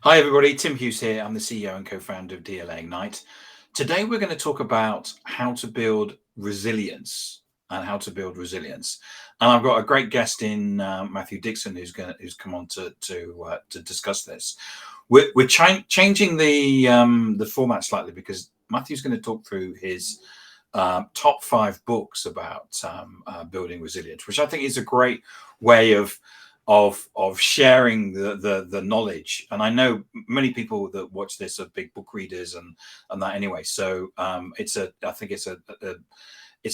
Hi, everybody. Tim Hughes here. I'm the CEO and co-founder of DLA Ignite. Today, we're going to talk about how to build resilience and how to build resilience. And I've got a great guest in Matthew Dixon, who's come on to discuss this. We're changing the format slightly because Matthew's going to talk through his top 5 books about building resilience, which I think is a great way of sharing the knowledge. And I know many people that watch this are big book readers and that anyway. So I think it's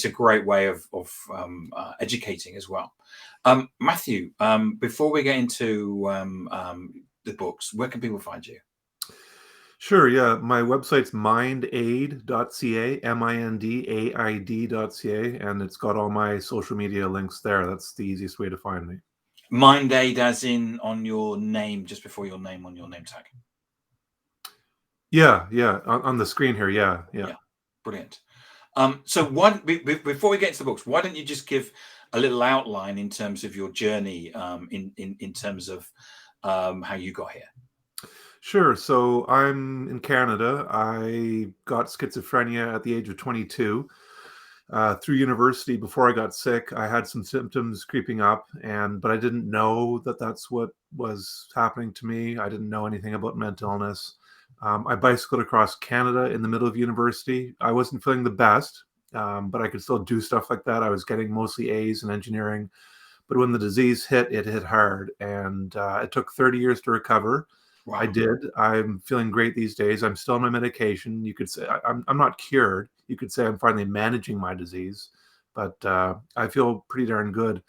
a great way of educating as well. Matthew, before we get into the books, where can people find you? Sure, yeah. My website's mindaid.ca, mindaid.ca, and it's got all my social media links there. That's the easiest way to find me. Mindaid, as in on your name, just before your name on your name tag. Yeah, on the screen here. Yeah. Brilliant. So before we get into the books, why don't you just give a little outline in terms of your journey, in terms of how you got here? Sure. So I'm in Canada. I got schizophrenia at the age of 22. Through university, before I got sick, I had some symptoms creeping up, but I didn't know that that's what was happening to me. I didn't know anything about mental illness. I bicycled across Canada in the middle of university. I wasn't feeling the best, but I could still do stuff like that. I was getting mostly A's in engineering, but when the disease hit, it hit hard, and it took 30 years to recover. Wow. I did. I'm feeling great these days. I'm still on my medication. You could say I'm not cured. You could say I'm finally managing my disease, but I feel pretty darn good.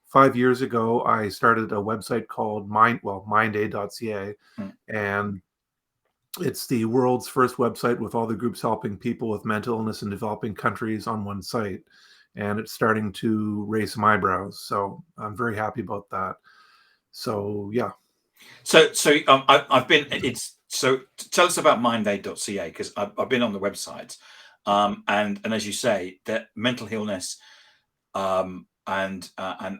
5 years ago, I started a website called mindaid.ca, and it's the world's first website with all the groups helping people with mental illness in developing countries on one site. And it's starting to raise some eyebrows. So I'm very happy about that. So, yeah. So I've been. So tell us about mindaid.ca, because I've been on the website, and as you say, that mental illness and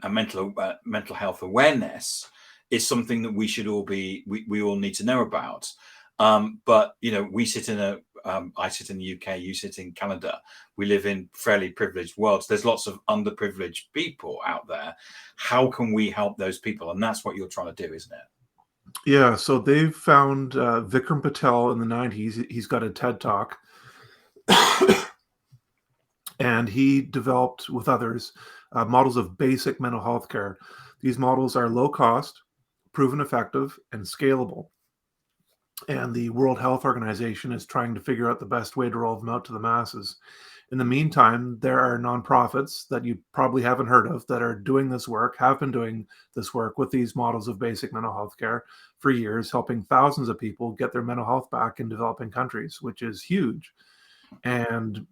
mental health awareness is something that we should all we all need to know about. But we sit in I sit in the UK, you sit in Canada. We live in fairly privileged worlds. There's lots of underprivileged people out there. How can we help those people? And that's what you're trying to do, isn't it? Yeah, so they've found Vikram Patel in the 90s. He's got a TED Talk. And he developed with others models of basic mental health care. These models are low cost, proven effective, and scalable. And the World Health Organization is trying to figure out the best way to roll them out to the masses. In the meantime, there are nonprofits that you probably haven't heard of that are doing this work, have been doing this work with these models of basic mental health care for years, helping thousands of people get their mental health back in developing countries, which is huge. And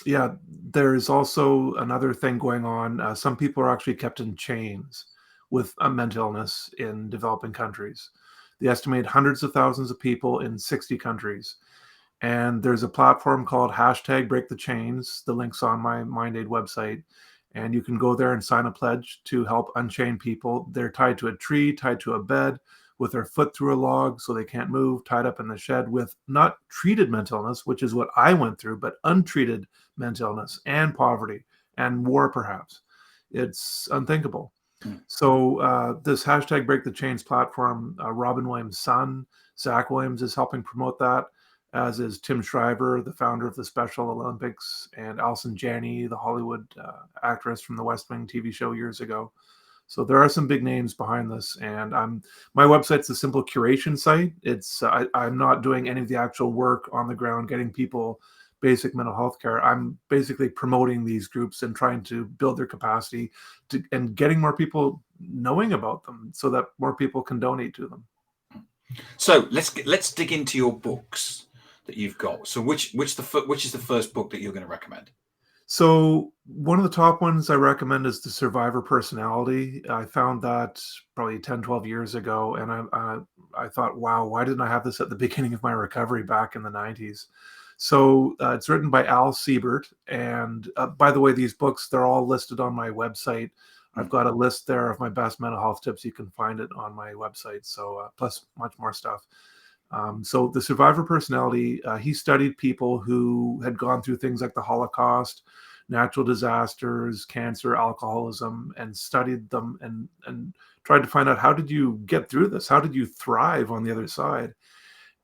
yeah, there's also another thing going on. Some people are actually kept in chains with a mental illness in developing countries. They estimate hundreds of thousands of people in 60 countries. And there's a platform called #BreakTheChains. The link's on my MindAid website. And you can go there and sign a pledge to help unchain people. They're tied to a tree, tied to a bed, with their foot through a log so they can't move, tied up in the shed with not treated mental illness, which is what I went through, but untreated mental illness and poverty and war, perhaps. It's unthinkable. So this #BreakTheChains platform, Robin Williams' son, Zach Williams, is helping promote that, as is Tim Shriver, the founder of the Special Olympics, and Allison Janney, the Hollywood actress from the West Wing TV show years ago. So there are some big names behind this, and my website's a simple curation site. I'm not doing any of the actual work on the ground, getting people basic mental health care. I'm basically promoting these groups and trying to build their capacity and getting more people knowing about them so that more people can donate to them. So let's dig into your books that you've got. So which is the first book that you're going to recommend? So one of the top ones I recommend is The Survivor Personality. I found that probably 10, 12 years ago, and I thought, wow, why didn't I have this at the beginning of my recovery back in the 90s? So it's written by Al Siebert. And by the way, these books, they're all listed on my website I've got a list there of my best mental health tips. You can find it on my website. So plus much more stuff. So the survivor personality, he studied people who had gone through things like the Holocaust, natural disasters, cancer, alcoholism, and studied them and tried to find out, how did you get through this? How did you thrive on the other side?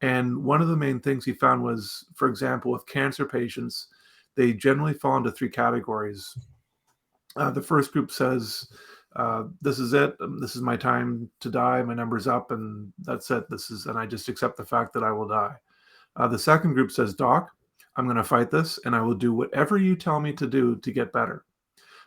And one of the main things he found was, for example, with cancer patients, they generally fall into three categories. The first group says, this is it. This is my time to die. My number's up, and that's it. And I just accept the fact that I will die. The second group says, Doc, I'm going to fight this, and I will do whatever you tell me to do to get better.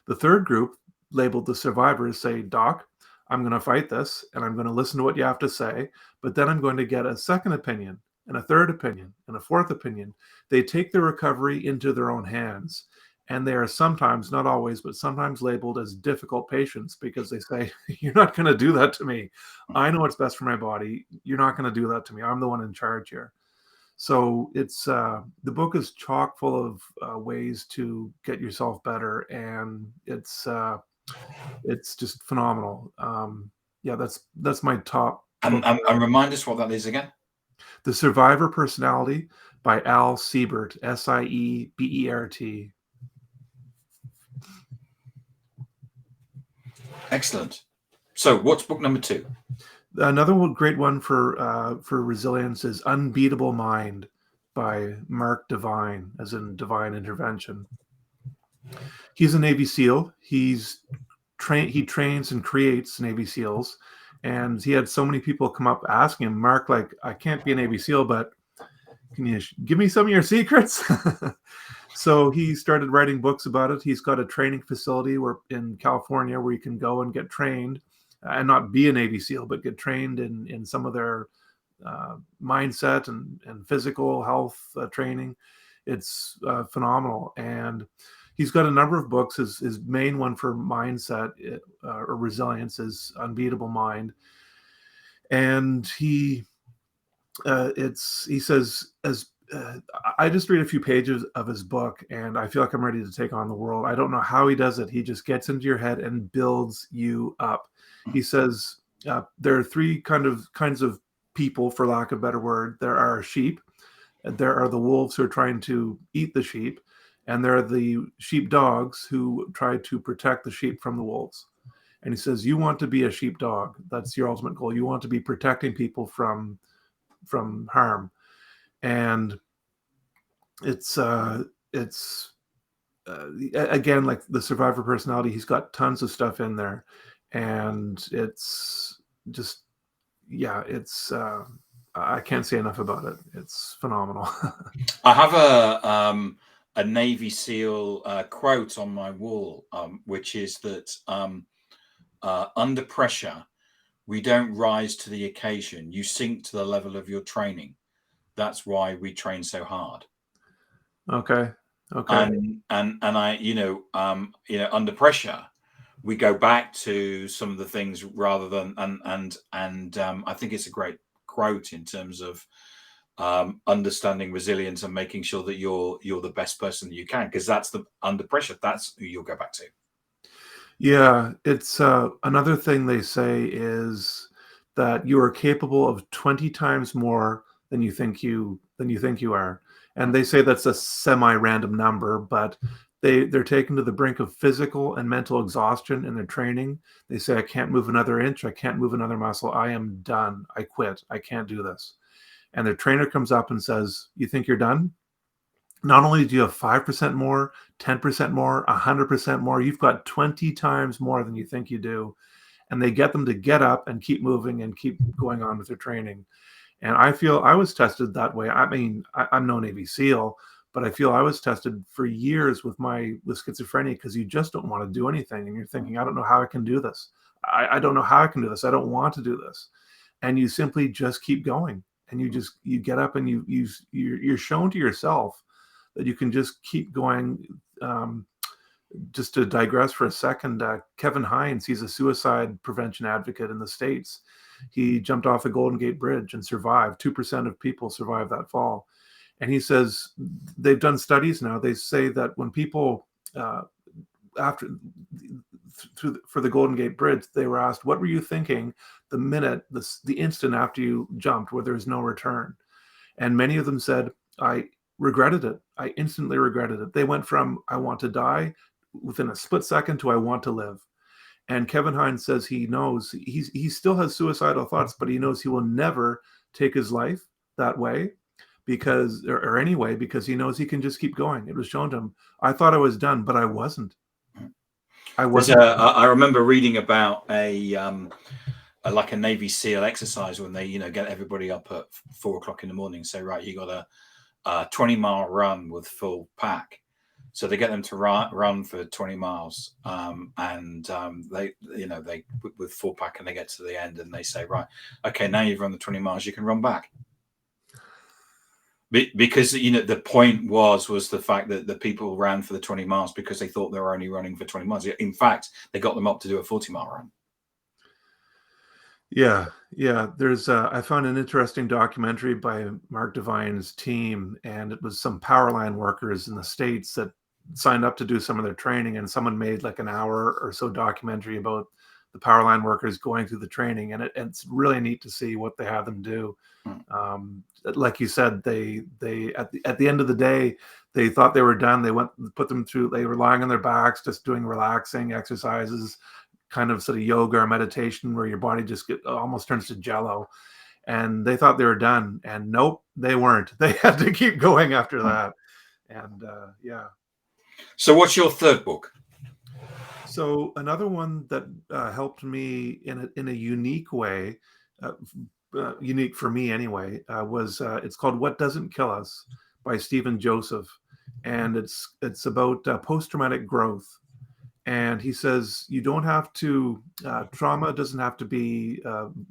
The third group, labeled the survivors, say, Doc, I'm going to fight this, and I'm going to listen to what you have to say, but then I'm going to get a second opinion, and a third opinion, and a fourth opinion. They take the recovery into their own hands. And they are sometimes, not always, but sometimes labeled as difficult patients, because they say, you're not going to do that to me. I know what's best for my body. You're not going to do that to me. I'm the one in charge here. So it's the book is chock full of ways to get yourself better, and it's just phenomenal. Yeah, that's my top. And remind us what that is again. The Survivor Personality by Al Siebert, Siebert. Excellent. So what's book number 2? Another great one for resilience is Unbeatable Mind by Mark Divine, as in divine intervention. He's a Navy SEAL. He trains and creates Navy SEALs, and he had so many people come up asking him, Mark, like, I can't be a Navy SEAL, but can you give me some of your secrets? So he started writing books about it. He's got a training facility in California where you can go and get trained, and not be a Navy SEAL, but get trained in some of their mindset and physical health training. It's phenomenal. And he's got a number of books. His main one for mindset or resilience is Unbeatable Mind. And he says, I just read a few pages of his book, and I feel like I'm ready to take on the world. I don't know how he does it. He just gets into your head and builds you up. He says there are three kinds of people, for lack of a better word. There are sheep, there are the wolves who are trying to eat the sheep, and there are the sheep dogs who try to protect the sheep from the wolves. And he says, you want to be a sheep dog. That's your ultimate goal. You want to be protecting people from harm. And it's again, like the Survivor Personality, he's got tons of stuff in there, and it's just, yeah, it's I can't say enough about it. It's phenomenal. I have a Navy SEAL quote on my wall, which is that under pressure, we don't rise to the occasion. You sink to the level of your training. That's why we train so hard. Okay. And I, under pressure, we go back to some of the things rather than and I think it's a great quote in terms of understanding resilience and making sure that you're the best person that you can, because that's the under pressure. That's who you'll go back to. Yeah, it's another thing they say is that you are capable of 20 times more than you think you are. And they say that's a semi-random number, but they're taken to the brink of physical and mental exhaustion in their training. They say, I can't move another inch. I can't move another muscle. I am done. I quit. I can't do this. And their trainer comes up and says, you think you're done? Not only do you have 5% more, 10% more, 100% more, you've got 20 times more than you think you do. And they get them to get up and keep moving and keep going on with their training. And I feel I was tested that way. I mean, I'm no Navy SEAL, but I feel I was tested for years with schizophrenia, because you just don't want to do anything. And you're thinking, I don't know how I can do this. I don't know how I can do this. I don't want to do this. And you simply just keep going. And you get up and you're shown to yourself that you can just keep going. Just to digress for a second, Kevin Hines, he's a suicide prevention advocate in the States. He jumped off the Golden Gate Bridge and survived. 2% of people survived that fall. And he says they've done studies now. They say that when people after for the Golden Gate Bridge, they were asked, "What were you thinking the instant after you jumped, where there's no return?" And many of them said, "I regretted it. I instantly regretted it." They went from "I want to die" within a split second to "I want to live." And Kevin Hines says he knows he still has suicidal thoughts, but he knows he will never take his life that way because or anyway, because he knows he can just keep going. It was shown to him. I thought I was done, but I wasn't. I remember reading about like a Navy SEAL exercise when they, get everybody up at 4 o'clock in the morning and say, right, you got a 20-mile run with full pack. So they get them to run for 20 miles, and they with full pack, and they get to the end and they say, right, okay, now you've run the 20 miles, you can run back. Because the point was the fact that the people ran for the 20 miles because they thought they were only running for 20 miles. In fact, they got them up to do a 40-mile run. Yeah. There's I found an interesting documentary by Mark Devine's team, and it was some power line workers in the States that signed up to do some of their training, and someone made like an hour or so documentary about the power line workers going through the training, and it's really neat to see what they have them do. Like you said, they at the end of the day, they thought they were done. They put them through. They were lying on their backs, just doing relaxing exercises, kind of sort of yoga or meditation, where your body just almost turns to jello. And they thought they were done, and nope, they weren't. They had to keep going after that. And yeah. So what's your third book? So another one that helped me in a unique way, unique for me anyway, was it's called "What Doesn't Kill Us" by Stephen Joseph, and it's about post-traumatic growth. And he says you don't have to. Trauma doesn't have to be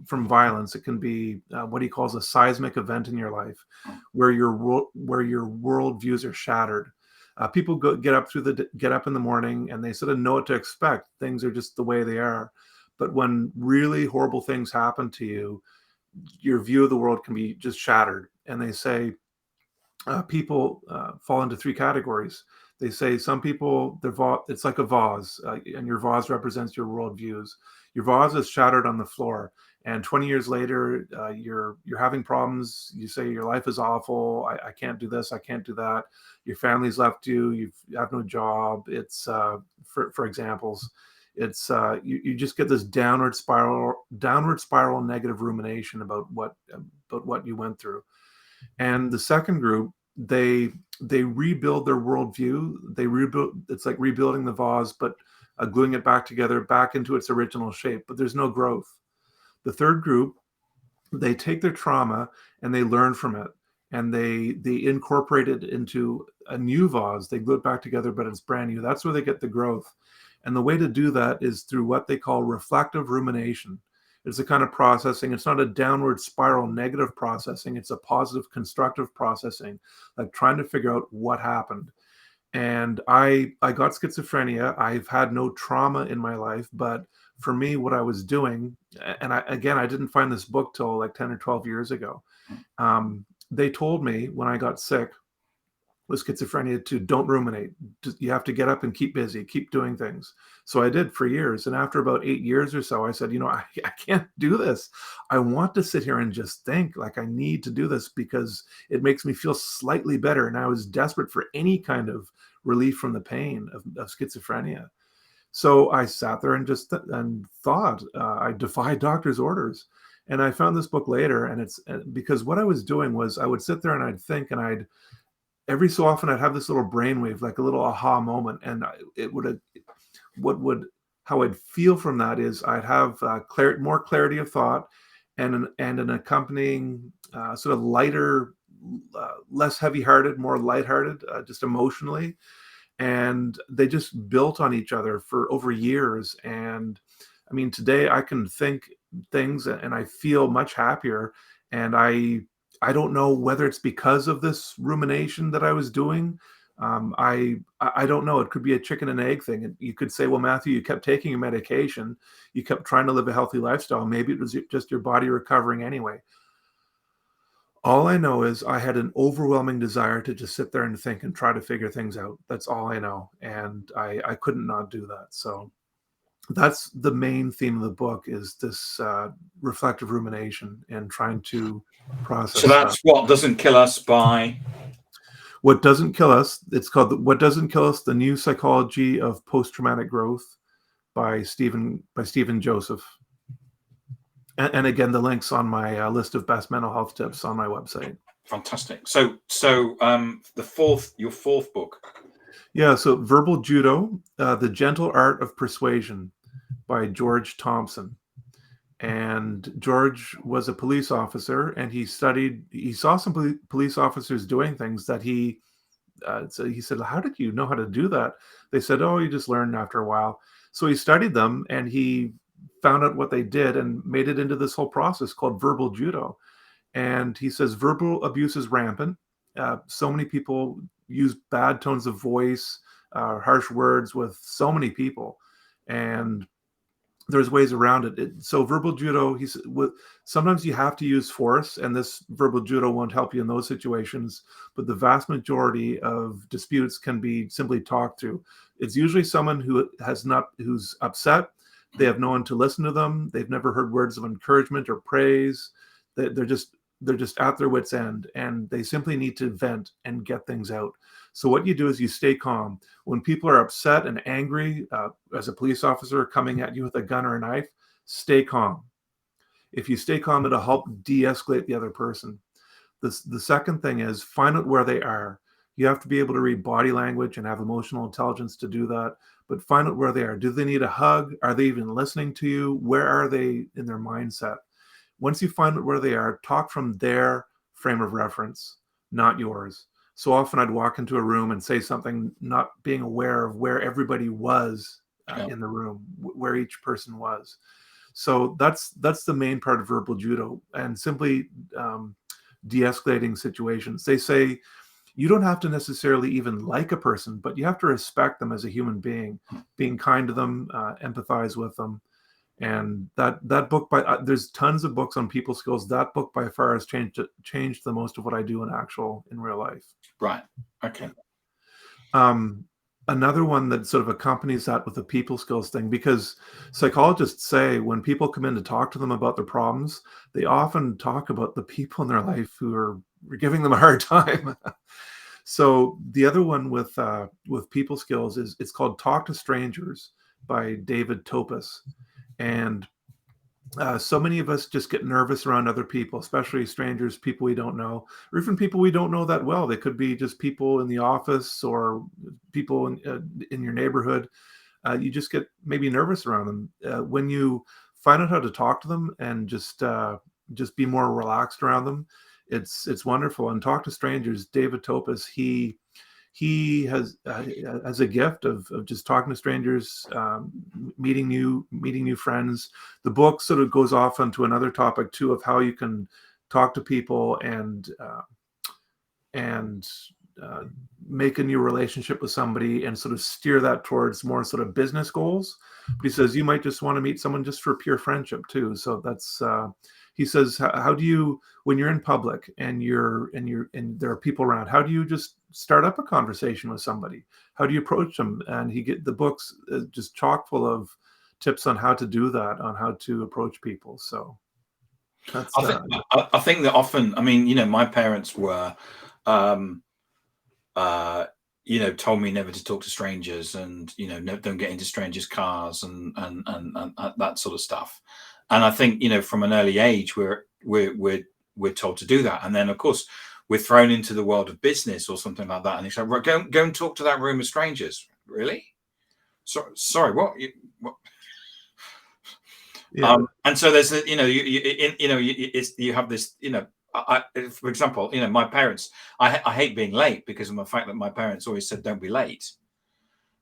from violence. It can be what he calls a seismic event in your life, where your world views are shattered. People get up in the morning and they sort of know what to expect. Things are just the way they are. But when really horrible things happen to you, your view of the world can be just shattered. And they say people fall into three categories. They say some people, it's like a vase, and your vase represents your worldviews. Your vase is shattered on the floor, and 20 years later, you're having problems. You say your life is awful. I can't do this. I can't do that. Your family's left you. You have no job. It's for examples. It's you just get this downward spiral negative rumination about what you went through. And the second group, they rebuild their worldview. It's like rebuilding the vase, but gluing it back together, back into its original shape, but there's no growth. The third group, they take their trauma and they learn from it, and they incorporate it into a new vase. They glue it back together, but it's brand new. That's where they get the growth. And the way to do that is through what they call reflective rumination. It's a kind of processing. It's not a downward spiral negative processing. It's a positive constructive processing, like trying to figure out what happened. And I got schizophrenia. I've had no trauma in my life, but for me, what I was doing, and I didn't find this book till like 10 or 12 years ago. They told me when I got sick with schizophrenia to don't ruminate. You have to get up and keep busy, keep doing things. So I did for years. And after about 8 years or so, I said, I can't do this. I want to sit here and just think. Like, I need to do this because it makes me feel slightly better. And I was desperate for any kind of relief from the pain of schizophrenia. So I sat there and just thought. I defied doctor's orders. And I found this book later, and it's because what I was doing was I would sit there and I'd think, and every so often I'd have this little brainwave, like a little aha moment, and how I'd feel from that is I'd have more clarity of thought, and an accompanying sort of lighter, less heavy-hearted, more lighthearted, just emotionally, and they just built on each other for over years. And I mean, today I can think things and I feel much happier, and I don't know whether it's because of this rumination that I was doing. I don't know. It could be a chicken and egg thing. And you could say, well, Matthew, you kept taking your medication. You kept trying to live a healthy lifestyle. Maybe it was just your body recovering anyway. All I know is I had an overwhelming desire to just sit there and think and try to figure things out. That's all I know. And I couldn't not do that. So that's the main theme of the book, is this reflective rumination and trying to So process stuff. that's what doesn't kill us by. What Doesn't Kill Us. It's called What Doesn't Kill Us: The New Psychology of Post-Traumatic Growth by Stephen Joseph. And again, the link's on my list of best mental health tips on my website. Fantastic. So your fourth book. Yeah, so Verbal Judo, The Gentle Art of Persuasion by George Thompson. And George was a police officer, and he saw some police officers doing things that so he said, how did you know how to do that? They said, oh, you just learn after a while. So he studied them, and he found out what they did and made it into this whole process called verbal judo. And he says verbal abuse is rampant. So many people use bad tones of voice, harsh words with so many people, and there's ways around it. So verbal judo, he said, sometimes you have to use force, and this verbal judo won't help you in those situations. But the vast majority of disputes can be simply talked through. It's usually someone who's upset. They have no one to listen to them. They've never heard words of encouragement or praise. They're just at their wits' end, and they simply need to vent and get things out. So what you do is you stay calm. When people are upset and angry, as a police officer coming at you with a gun or a knife, stay calm. If you stay calm, it'll help de-escalate the other person. The second thing is find out where they are. You have to be able to read body language and have emotional intelligence to do that, but find out where they are. Do they need a hug? Are they even listening to you? Where are they in their mindset? Once you find out where they are, talk from their frame of reference, not yours. So often I'd walk into a room and say something, not being aware of where everybody was in the room, where each person was. So that's the main part of verbal judo, and simply de-escalating situations. They say you don't have to necessarily even like a person, but you have to respect them as a human being, being kind to them, empathize with them. And that book, there's tons of books on people skills. That book by far has changed the most of what I do in real life. Right. Okay. Another one that sort of accompanies that with the people skills thing, because psychologists say when people come in to talk to them about their problems, they often talk about the people in their life who are giving them a hard time. So the other one with people skills it's called Talk to Strangers by David Topus. And so many of us just get nervous around other people, especially strangers, people we don't know, or even people we don't know that well. They could be just people in the office or people in your neighborhood. You just get maybe nervous around them. When you find out how to talk to them and just be more relaxed around them, it's wonderful. And Talk to Strangers, David Topus, he has a gift of just talking to strangers, meeting new friends. The book sort of goes off onto another topic too, of how you can talk to people and make a new relationship with somebody and sort of steer that towards more sort of business goals. But he says you might just want to meet someone just for pure friendship too. So that's he says, how do you, when you're in public and there are people around, how do you just start up a conversation with somebody? How do you approach them? And the book's just chock full of tips on how to do that, on how to approach people. So that's I think that often, I mean, my parents were, told me never to talk to strangers, and don't get into strangers' cars and that sort of stuff. And I think from an early age we're told to do that, and then of course we're thrown into the world of business or something like that, and it's like, right, go and talk to that room of strangers. Really? Sorry, what? Yeah. And so there's you have this for example, my parents, I hate being late because of the fact that my parents always said don't be late.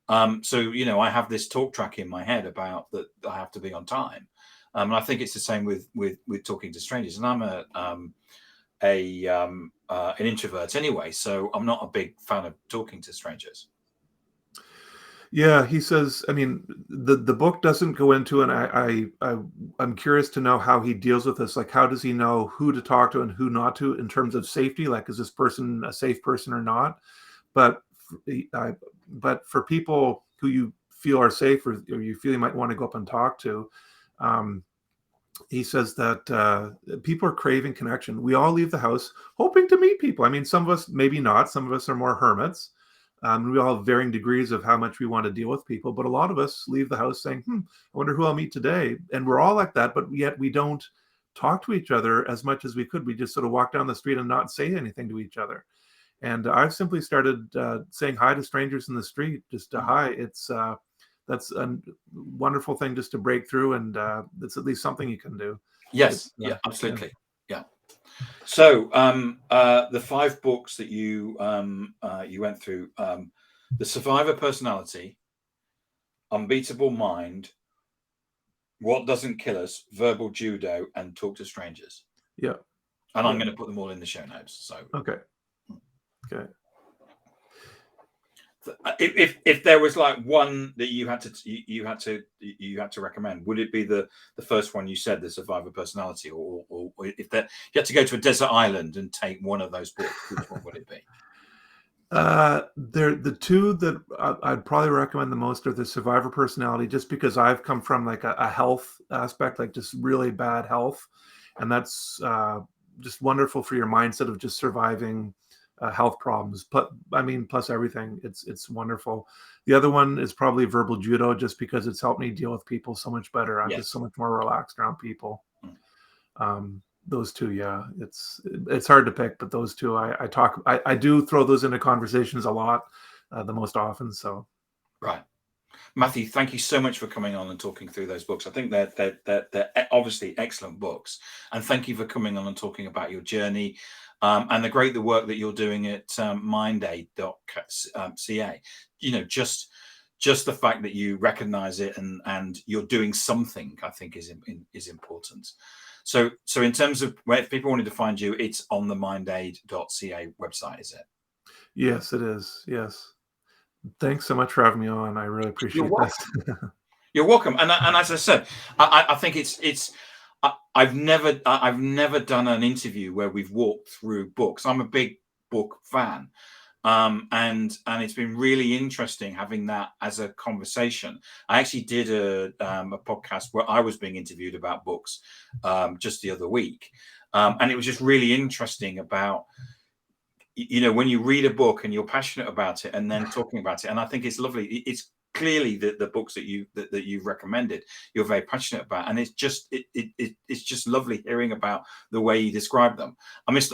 So I have this talk track in my head about that I have to be on time. And I think it's the same with talking to strangers. And I'm an introvert anyway, so I'm not a big fan of talking to strangers. Yeah, he says. I mean, the book doesn't go into, and I'm curious to know how he deals with this. Like, how does he know who to talk to and who not to in terms of safety? Like, is this person a safe person or not? But but for people who you feel are safe, or you feel you might want to go up and talk to, um, he says that people are craving connection. We all leave the house hoping to meet people. I mean, some of us maybe not. Some of us are more hermits. We all have varying degrees of how much we want to deal with people, but a lot of us leave the house saying, I wonder who I'll meet today. And we're all like that, but yet we don't talk to each other as much as we could. We just sort of walk down the street and not say anything to each other. And I've simply started saying hi to strangers in the street, just hi. It's that's a wonderful thing just to break through, and it's at least something you can do. Yes, yeah, absolutely. Yeah. So the 5 books that you you went through, The Survivor Personality, Unbeatable Mind, What Doesn't Kill Us, Verbal Judo, and Talk to Strangers. Yeah. And I'm going to put them all in the show notes. So okay. If there was like one that you had to recommend, would it be the first one you said, The Survivor Personality, or if you had to go to a desert island and take one of those books, which one would it be? They're the two that I'd probably recommend the most are The Survivor Personality, just because I've come from like a health aspect, like just really bad health, and that's just wonderful for your mindset of just surviving health problems. But I mean, plus everything, it's wonderful. The other one is probably Verbal Judo, just because it's helped me deal with people so much better. I'm just so much more relaxed around people. Those two, yeah, it's hard to pick, but those two, I do throw those into conversations a lot, the most often. So, right, Matthew, thank you so much for coming on and talking through those books. I think they're obviously excellent books, and thank you for coming on and talking about your journey. And the work that you're doing at mindaid.ca. You know, just the fact that you recognize it and you're doing something, I think is important. So in terms of where, if people wanted to find you, it's on the mindaid.ca website, is it? Yes, it is. Yes. Thanks so much for having me on. I really appreciate this. You're welcome. And as I said, I think it's. I've never done an interview where we've walked through books. I'm a big book fan, and it's been really interesting having that as a conversation. I actually did a podcast where I was being interviewed about books just the other week, and it was just really interesting about, you know, when you read a book and you're passionate about it and then talking about it. And I think it's lovely. It's clearly the books that you've recommended, you're very passionate about, and it's just it's just lovely hearing about the way you describe them. I must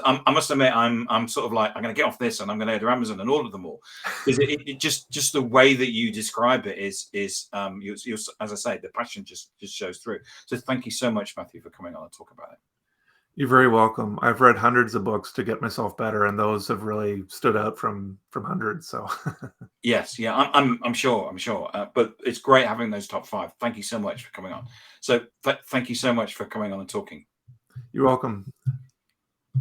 admit, I'm sort of like, I'm going to get off this and I'm going to go to Amazon and order them all, because it just the way that you describe it is you, as I say, the passion just shows through. So thank you so much, Matthew, for coming on and talk about it. You're very welcome. I've read hundreds of books to get myself better, and those have really stood out from hundreds. So yes, yeah, I'm sure. But it's great having those top 5. Thank you so much for coming on. So thank you so much for coming on and talking. You're welcome.